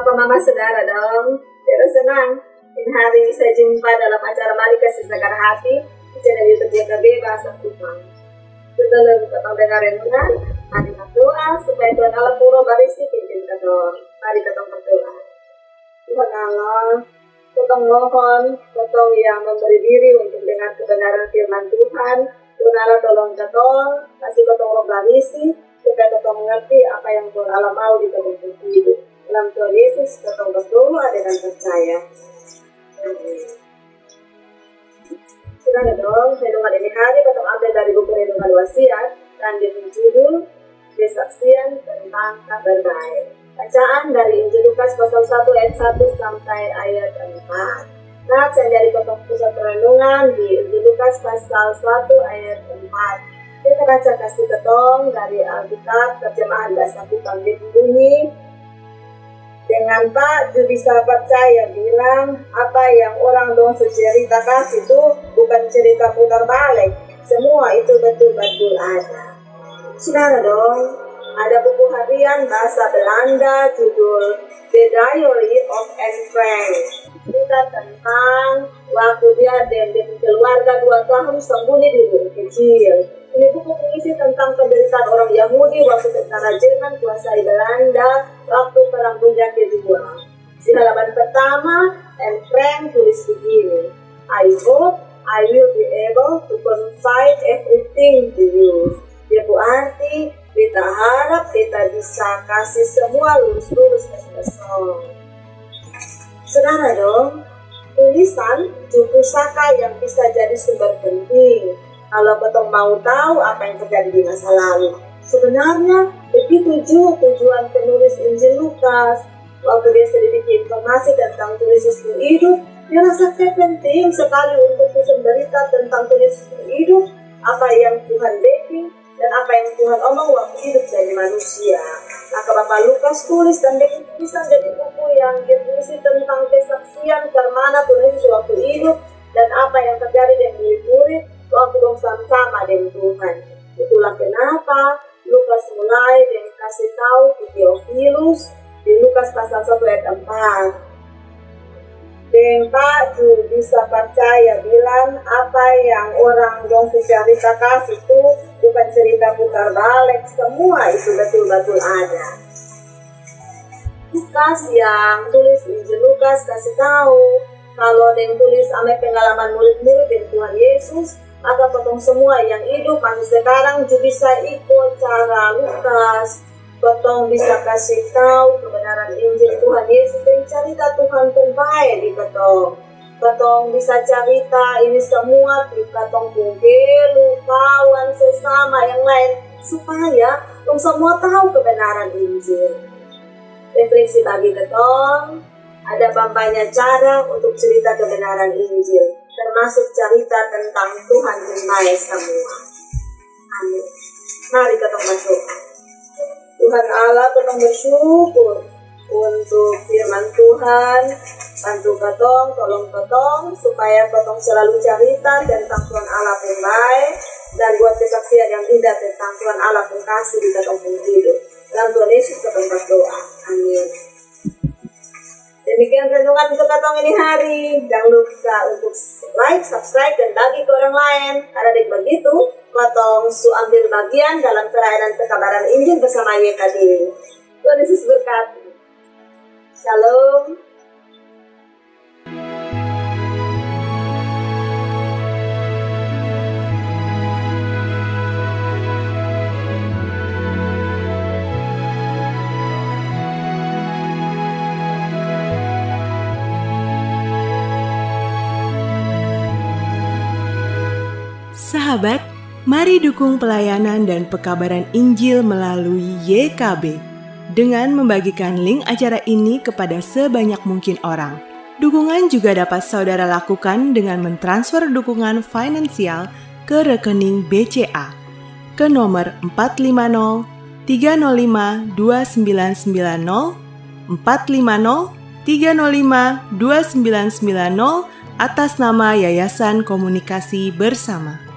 Papa Mama Saudara dong. Saya senang ini hari bisa jumpa dalam acara Mari Kasih Segar Hati di channel YouTube YKB Bahasa Tuhan. Sebelum kita dengar renungan, mari kita berdoa supaya Tuhan Allah pura barisi pimpin kita. Mari kita berdoa. Tuhan Allah, kita mohon, kita yang memberi diri untuk dengar kebenaran firman Tuhan. Tuhan Allah tolong kita, kasih kita roh barisi supaya kita mengerti apa yang Tuhan Allah mau di dalam hidup. Dalam Tuhan Yesus, kita berdoa dengan percaya. Sudah dong, renungan ini hari kita ambil dari buku renungan wasiat dan berjudul Kesaksian tentang Kabar Baik. Bacaan dari Injil Lukas pasal 1 ayat 1 sampai ayat 4. Nah, saya dari Ketua Pusat Renungan di Injil Lukas pasal 1 ayat 4. Kita baca kasih ketong dari Alkitab terjemahan bahasa Tuhan bunyi, dengan Pak ju bisa percaya bilang apa yang orang dong cerita kasih itu bukan cerita putar balik, semua itu betul-betul ada. Saudara dong, ada buku harian bahasa Belanda judul The Diary of Anne Frank. Cerita tentang waktu dia dan keluarga 2 tahun sembunyi di rumah kecil. Ini buku berisi tentang penderitaan orang Yahudi waktu tentara Jerman kuasai Belanda waktu Perang Dunia Kedua. Di halaman pertama, Anne Frank tulis begini, I hope I will be able to confide everything to you. Dia berarti, kita harap kita bisa kasih semua lurus-lurus kesel. Saudara dong, tulisan judul pusaka yang bisa jadi sumber penting kalau kita mau tahu apa yang terjadi di masa lalu. Sebenarnya begitu juga tujuan penulis Injil Lukas. Waktu dia selidiki informasi tentang tulis Yesus hidup, dia rasa penting sekali untuk berita tentang tulis Yesus hidup, apa yang Tuhan bikin dan apa yang Tuhan omong waktu hidup jadi manusia. Maka Bapak Lukas tulis dan bikin tulisan jadi buku yang berisi tentang kesaksian kemana Tuhan Yesus waktu hidup dan apa yang terjadi dengan murid-murid waktu dong sama-sama dengan Tuhan. Itulah kenapa Lukas mulai dengan kasih tahu ke Theophilus di Lukas pasal 1 ayat 4. Dan Pak ju bisa percaya bilang apa yang orang dong cerita kasih itu bukan cerita putar balik, semua itu betul-betul ada. Lukas yang tulis Injil Lukas kasih tahu kalau yang tulis ame pengalaman murid-murid dengan Tuhan Yesus, maka potong semua yang hidup masih sekarang juga bisa ikut cara Lukas. Potong bisa kasih tahu kebenaran Injil Tuhan Yesus dan cerita Tuhan terbaik di potong. Potong bisa cerita ini semua di potong pugelu, kawan, sesama yang lain supaya potong semua tahu kebenaran Injil. Refleksi bagi ketong, ada banyak cara untuk cerita kebenaran Injil, termasuk cerita tentang Tuhan terbaik semua. Amin. Mari kita berdoa. Tuhan Allah, kita bersyukur untuk firman Tuhan. Bantu ketong, tolong ketong, supaya ketong selalu cerita tentang Tuhan Allah yang baik dan buat kesaksian yang indah tentang Tuhan Allah yang kasih di ketong hidup. Dalam Tuhan Yesus ketong berdoa. Amin. Demikian renungan untuk ketong ini hari. Jangan lupa untuk like, subscribe, dan bagi ke orang lain. Karena dengan begitu, ketong ambil bagian dalam pelayanan pekabaran Injil bersama YKB. Tuhan Yesus berkati. Shalom. Sahabat, mari dukung pelayanan dan pekabaran Injil melalui YKB dengan membagikan link acara ini kepada sebanyak mungkin orang. Dukungan juga dapat saudara lakukan dengan mentransfer dukungan finansial ke rekening BCA ke nomor 450 305 2990 450 305 2990 atas nama Yayasan Komunikasi Bersama.